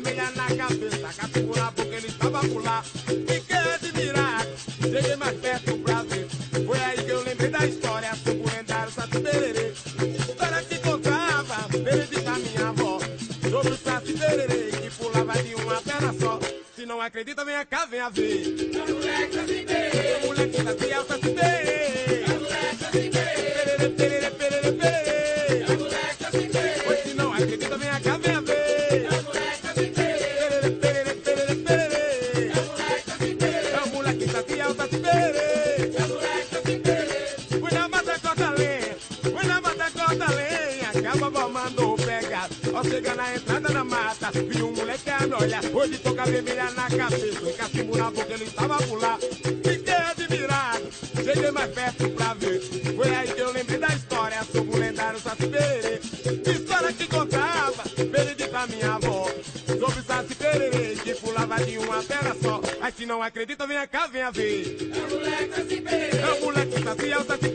vermelha na cabeça, cachimbo na boca, ele estava por lá. Fiquei admirado, cheguei mais perto pra ver. Foi aí que eu lembrei da história sobre o lendário Saci Pererê. História que contava, desde da minha avó, sobre o Saci Pererê que pulava de uma perna só. Se não acredita, venha cá, venha ver. É o moleque Saci Pererê. O moleque Saci é o Saci Pererê. É o moleque Saci Pererê. Pererê, pererê, pererê, pererê. É o moleque Saci Pererê. Pois se não acredita, venha cá, venha ver. É o moleque Saci Pererê. Pererê, pererê, pererê, pererê. É o moleque Saci Pererê. É o moleque Saci é o Saci Pererê. É o moleque Saci Pererê. Fui na mata, corta lenha. Fui na mata, corta lenha. Que a vovó mandou pegar. Ao chegar na entrada da mata, vi um moleque a me olhar. Hoje toca vermelha na cabeça, e cachimbo na boca, ele estava por lá. Fiquei admirado, cheguei mais perto pra ver. Foi aí que eu lembrei da história sobre o lendário Saci Pererê. História que contava, perdi pra minha avó. Sobre o Saci Pererê, que pulava de uma perna só. Mas se não acredita, venha cá, venha ver. É o moleque Saci Pererê. É o moleque Saci, é o Saci